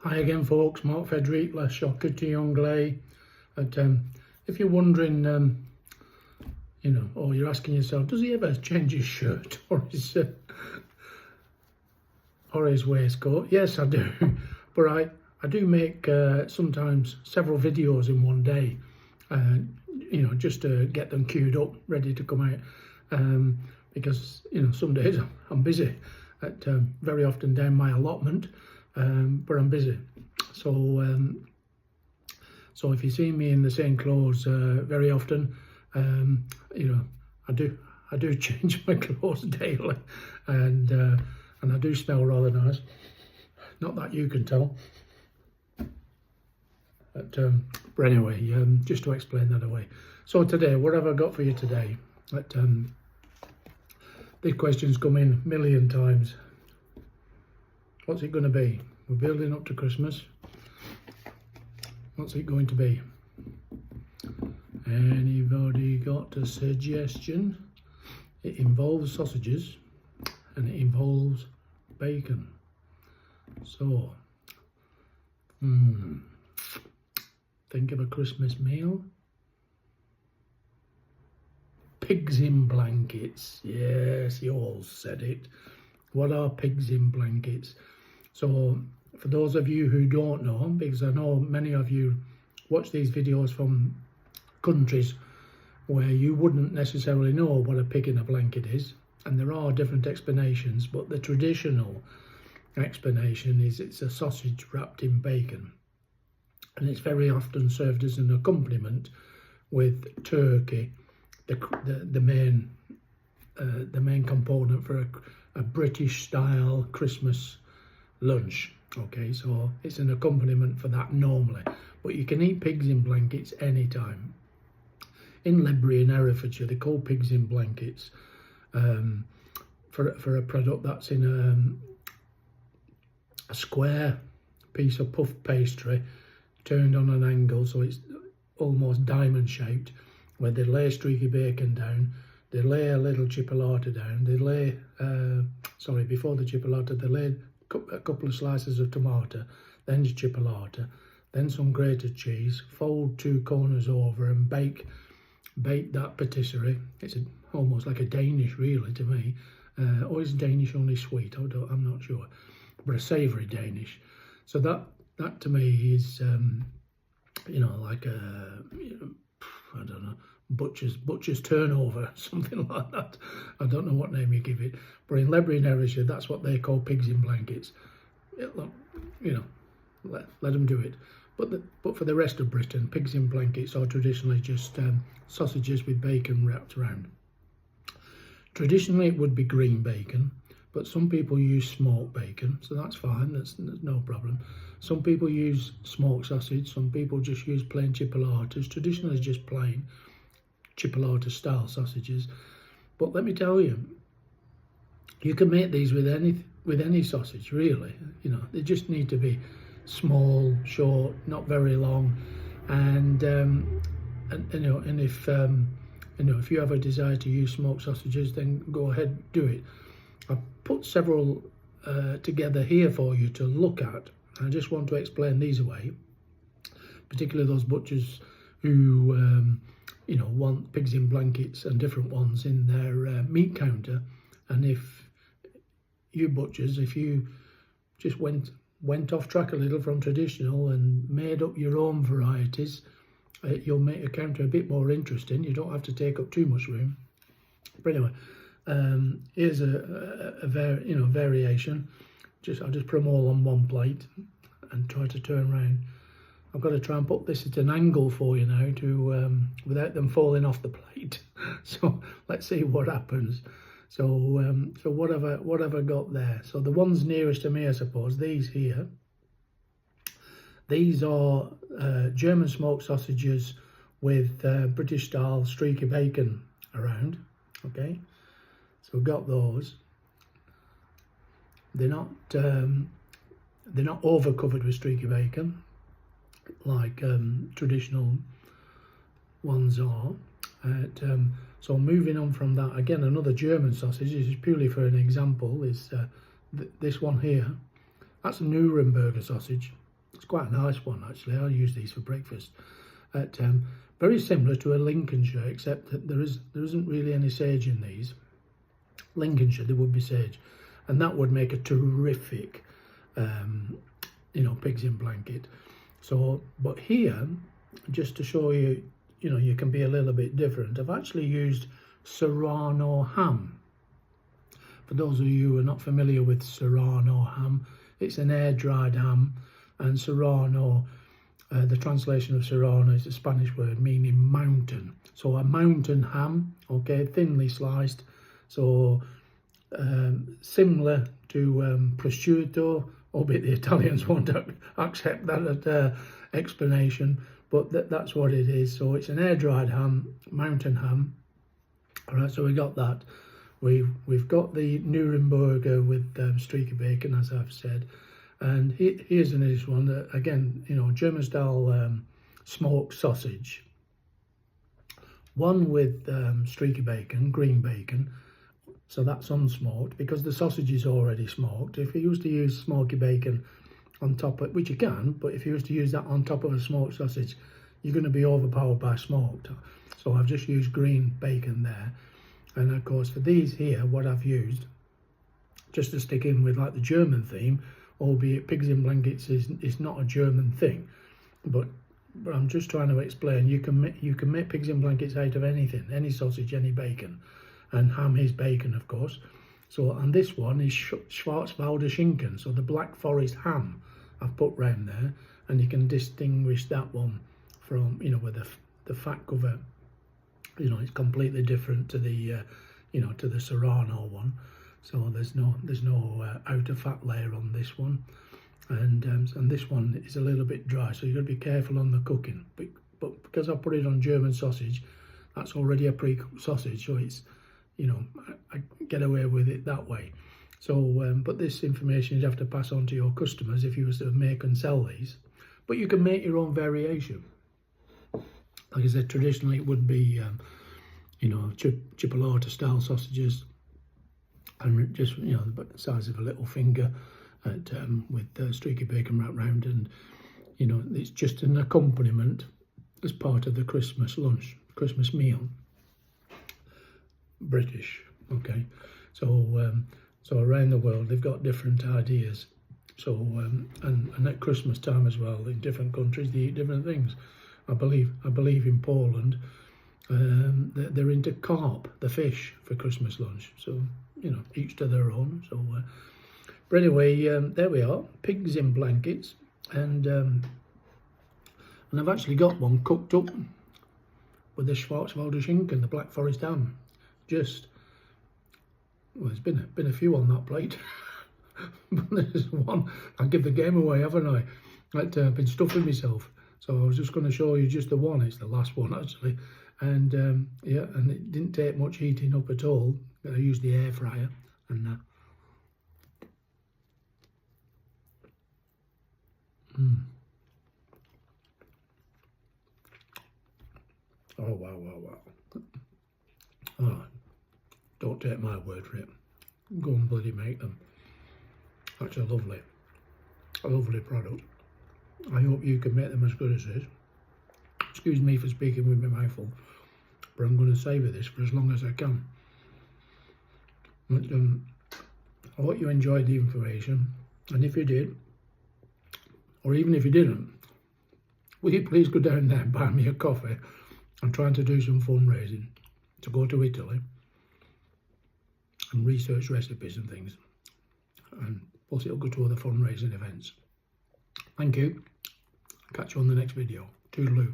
Hi again, folks. Mark Frederick, La Charcuterie Anglais. If you're wondering, or you're asking yourself, does he ever change his shirt or his waistcoat? Yes, I do. But I do make sometimes several videos in one day, just to get them queued up, ready to come out. Because some days I'm busy, very often down my allotment. But I'm busy, so if you see me in the same clothes very often, I do change my clothes daily, and I do smell rather nice. Not that you can tell, but anyway, just to explain that away. So today, what have I got for you today? These questions come in a million times. What's it going to be? We're building up to Christmas. What's it going to be? Anybody got a suggestion? It involves sausages and it involves bacon. So, think of a Christmas meal. Pigs in blankets. Yes, you all said it. What are pigs in blankets? So for those of you who don't know, because I know many of you watch these videos from countries where you wouldn't necessarily know what a pig in a blanket is, and there are different explanations, but the traditional explanation is it's a sausage wrapped in bacon, and it's very often served as an accompaniment with turkey, the main component for a British style Christmas lunch. Okay, so it's an accompaniment for that normally, but you can eat pigs in blankets anytime. In Ledbury in Herefordshire, they call pigs in blankets for a product that's in a square piece of puff pastry turned on an angle, so it's almost diamond shaped, where they lay streaky bacon down, they lay a little chipolata down, they lay before the chipolata they lay a couple of slices of tomato, then the chipolata, then some grated cheese, fold two corners over and bake that patisserie. It's almost like a Danish, really, to me. Or is Danish only sweet? I'm not sure, but a savoury Danish. So that to me is like a I don't know, butcher's turnover, something like that. I don't know what name you give it, but in Ledbury and Herefordshire, that's what they call pigs in blankets. Let them do it. But for the rest of Britain, pigs in blankets are traditionally just sausages with bacon wrapped around. Traditionally, it would be green bacon, but some people use smoked bacon, so that's fine. That's no problem. Some people use smoked sausage. Some people just use plain chipolatas. Traditionally, just plain chipolata style sausages. But let me tell you, you can make these with any sausage, really. They just need to be small, short, not very long, and if you have a desire to use smoked sausages, then go ahead, do it. I've put several together here for you to look at. I just want to explain these away, particularly those butchers who want pigs in blankets and different ones in their meat counter. And if you butchers, if you just went off track a little from traditional and made up your own varieties, you'll make your counter a bit more interesting. You don't have to take up too much room. But anyway, here's a variation. I'll just put them all on one plate and try to turn around. I've got to try and put this at an angle for you now to without them falling off the plate. So let's see what happens. So what have I got there? So the ones nearest to me, I suppose, these here. These are German smoked sausages with British style streaky bacon around. Okay, so we've got those. They're not over covered with streaky bacon like traditional ones are. So moving on from that, again, another German sausage, this is purely for an example, is this one here. That's a Nuremberger sausage. quite a nice one actually. I use these for breakfast. Very similar to a Lincolnshire, except that there isn't really any sage in these. Lincolnshire, there would be sage, and that would make a terrific, you know, pigs in blanket. So, but here, just to show you, you know, you can be a little bit different. I've actually used Serrano ham. For those of you who are not familiar with Serrano ham, it's an air-dried ham, and Serrano, the translation of Serrano is a Spanish word meaning mountain. So a mountain ham, okay, thinly sliced. So similar to prosciutto, albeit the Italians won't accept that explanation, but that's what it is. So it's an air-dried ham, mountain ham. All right, so we got that. We've got the Nuremberger with streaky bacon, as I've said. And here's an English one, again, you know, German-style smoked sausage. One with streaky bacon, green bacon, so that's unsmoked because the sausage is already smoked. If you used to use smoky bacon on top of, which you can, but if you used to use that on top of a smoked sausage, you're going to be overpowered by smoked. So I've just used green bacon there. And of course for these here, what I've used, just to stick in with like the German theme, albeit pigs in blankets is not a German thing, but I'm just trying to explain, you can make pigs in blankets out of anything, any sausage, any bacon, and ham is bacon, of course. So, and this one is Schwarzwälder Schinken, so the Black Forest ham I've put round there, and you can distinguish that one from, you know, with the fat cover, you know, it's completely different to the, you know, to the Serrano one. So there's no outer fat layer on this one, and this one is a little bit dry, so you've got to be careful on the cooking. But because I put it on German sausage, that's already a pre-cooked sausage, so it's, you know, I get away with it that way. So, but this information you have to pass on to your customers if you were to make and sell these. But you can make your own variation. Like I said, traditionally it would be, you know, chipolata style sausages, and just, you know, the size of a little finger, with streaky bacon wrapped round, and, you know, it's just an accompaniment as part of the Christmas lunch, Christmas meal. British, okay. So so around the world they've got different ideas. So and at Christmas time as well, in different countries they eat different things. I believe in Poland they're into carp, the fish, for Christmas lunch. So, you know, each to their own. So but anyway, there we are, pigs in blankets, and I've actually got one cooked up with the Schwarzwälder Schinken, the Black Forest ham. Just, well, there's been a few on that plate, but there's one. I'll give the game away, haven't I? I've been stuffing myself, so I was just going to show you just the one. It's the last one actually, and yeah, and it didn't take much heating up at all. I used the air fryer, and oh wow. Oh, don't take my word for it. Go and bloody make them. That's a lovely product. I hope you can make them as good as this. Excuse me for speaking with my mouth full, but I'm going to savour this for as long as I can. But, I hope you enjoyed the information, and if you did, or even if you didn't, will you please go down there and buy me a coffee? I'm trying to do some fundraising to go to Italy and research recipes and things, and plus it'll go to other fundraising events. Thank you. Catch you on the next video. Toodaloo.